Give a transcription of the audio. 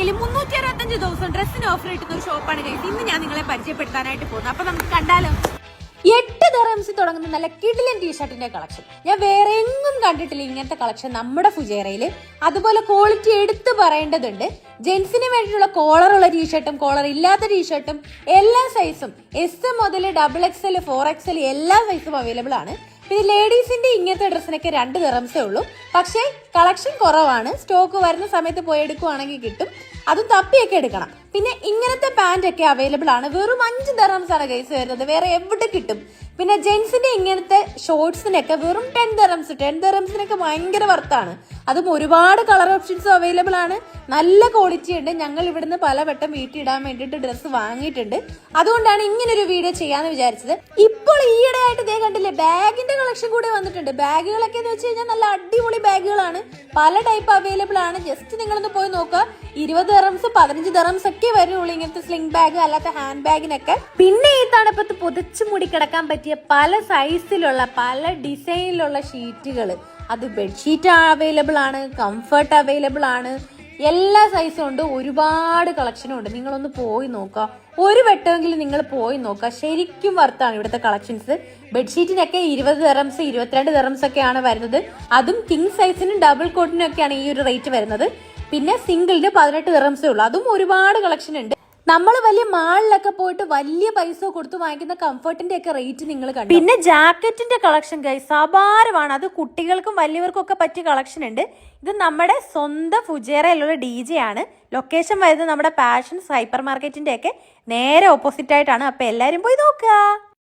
ഫുജേറയിൽ 365 ദിവസം ഡ്രസ്സിന് ഓഫർ കിട്ടുന്ന ഒരു ഷോപ്പാണ് ഗൈസ്. ഇന്ന് ഞാൻ നിങ്ങളെ പരിചയപ്പെടുത്താനായിട്ട് പോകുന്നത്. അപ്പൊ നമുക്ക് കണ്ടാലോ. 8 ദിർഹംസിൽ തുടങ്ങുന്ന നല്ല കിഡിലൻ ടീഷർട്ടിന്റെ കളക്ഷൻ ഞാൻ വേറെ എങ്ങും കണ്ടിട്ടില്ല. ഇങ്ങനത്തെ കളക്ഷൻ നമ്മുടെ ഫുജേറയിൽ. അതുപോലെ ക്വാളിറ്റി എടുത്ത് പറയേണ്ടതുണ്ട്. ജെന്റ്സിന് വേണ്ടിയിട്ടുള്ള കോളറുള്ള ടീഷർട്ടും കോളർ ഇല്ലാത്ത ടീഷർട്ടും എല്ലാ സൈസും S മുതൽ XXL 4XL എല്ലാ സൈസും അവൈലബിൾ ആണ്. പിന്നെ ലേഡീസിന്റെ ഇങ്ങനത്തെ ഡ്രസ്സിനൊക്കെ 2 ദിർഹംസേ ഉള്ളൂ. പക്ഷേ കളക്ഷൻ കുറവാണ്. സ്റ്റോക്ക് വരുന്ന സമയത്ത് പോയി എടുക്കുവാണെങ്കിൽ കിട്ടും. അതും തപ്പിയൊക്കെ എടുക്കണം. പിന്നെ ഇങ്ങനത്തെ പാന്റ് ഒക്കെ അവൈലബിൾ ആണ്. വെറും 5 ദിർഹംസ് ആണ് ഗൈസ് വരുന്നത്. വേറെ എവിടെ കിട്ടും? പിന്നെ ജെന്റ്സിന്റെ ഇങ്ങനത്തെ ഷോർട്സിനൊക്കെ വെറും 10 ദിർഹംസ്. 10 ദിർഹംസിനൊക്കെ ഭയങ്കര വർത്താണ്. അതും ഒരുപാട് കളർ ഓപ്ഷൻസ് അവൈലബിൾ ആണ്. നല്ല ക്വാളിറ്റി ഉണ്ട്. ഞങ്ങൾ ഇവിടുന്ന് പലവട്ടം വീട്ടിൽ ഇടാൻ വേണ്ടിയിട്ട് ഡ്രസ്സ് വാങ്ങിയിട്ടുണ്ട്. അതുകൊണ്ടാണ് ഇങ്ങനെ ഒരു വീഡിയോ ചെയ്യാന്ന് വിചാരിച്ചത്. ഇപ്പോൾ ഈയിടെ ആയിട്ട് ഇതേ കണ്ടില്ലേ, ബാഗിന്റെ കളക്ഷൻ കൂടെ വന്നിട്ടുണ്ട്. ബാഗുകളൊക്കെ എന്ന് വെച്ച് കഴിഞ്ഞാൽ നല്ല അടിപൊളി ബാഗുകളാണ്. പല ടൈപ്പ് അവൈലബിൾ ആണ്. ജസ്റ്റ് നിങ്ങളൊന്ന് പോയി നോക്കുക. 20 ദിർഹംസ് 15 ദിർഹംസ് ഒക്കെ വരുള്ളൂ ഇങ്ങനത്തെ സ്ലിംഗ് ബാഗ് അല്ലാത്ത ഹാൻഡ് ബാഗിനൊക്കെ. പിന്നെ ഈ തണുപ്പത്ത് പൊതിച്ചു മൂടി കിടക്കാൻ പറ്റിയ പല സൈസിലുള്ള പല ഡിസൈനിലുള്ള ഷീറ്റുകൾ, അത് ബെഡ്ഷീറ്റ് അവൈലബിൾ ആണ്, കംഫർട്ട് അവൈലബിൾ ആണ്. എല്ലാ സൈസും ഉണ്ട്. ഒരുപാട് കളക്ഷനും ഉണ്ട്. നിങ്ങളൊന്ന് പോയി നോക്കുക. ഒരു വട്ടമെങ്കിലും നിങ്ങൾ പോയി നോക്കുക. ശരിക്കും വർത്താണ് ഇവിടുത്തെ കളക്ഷൻസ്. ബെഡ്ഷീറ്റിനൊക്കെ 20 ദിർഹംസ് 22 ദിർഹംസ് ഒക്കെയാണ് വരുന്നത്. അതും കിങ് സൈസിനും ഡബിൾ കോട്ടിനും ഒക്കെയാണ് ഈ ഒരു റേറ്റ് വരുന്നത്. പിന്നെ സിംഗിളിന് 18 ദിർഹംസേ ഉള്ളൂ. അതും ഒരുപാട് കളക്ഷൻ ഉണ്ട്. നമ്മൾ വലിയ മാളിലൊക്കെ പോയിട്ട് വലിയ പൈസ കൊടുത്ത് വാങ്ങിക്കുന്ന കംഫർട്ടിന്റെ ഒക്കെ റേറ്റ് നിങ്ങൾ കണ്ടു. പിന്നെ ജാക്കറ്റിന്റെ കളക്ഷൻ ഗൈസ് അപാരമാണ്. അത് കുട്ടികൾക്കും വലിയവർക്കും ഒക്കെ പറ്റിയ കളക്ഷൻ ഉണ്ട്. ഇത് നമ്മുടെ സ്വന്തം ഫുജേറയിലുള്ള DJ ആണ്. ലൊക്കേഷൻ വരുന്നത് നമ്മുടെ പാഷൻസ് ഹൈപ്പർ മാർക്കറ്റിന്റെ ഒക്കെ നേരെ ഓപ്പോസിറ്റ് ആയിട്ടാണ്. അപ്പൊ എല്ലാരും പോയി നോക്കുക.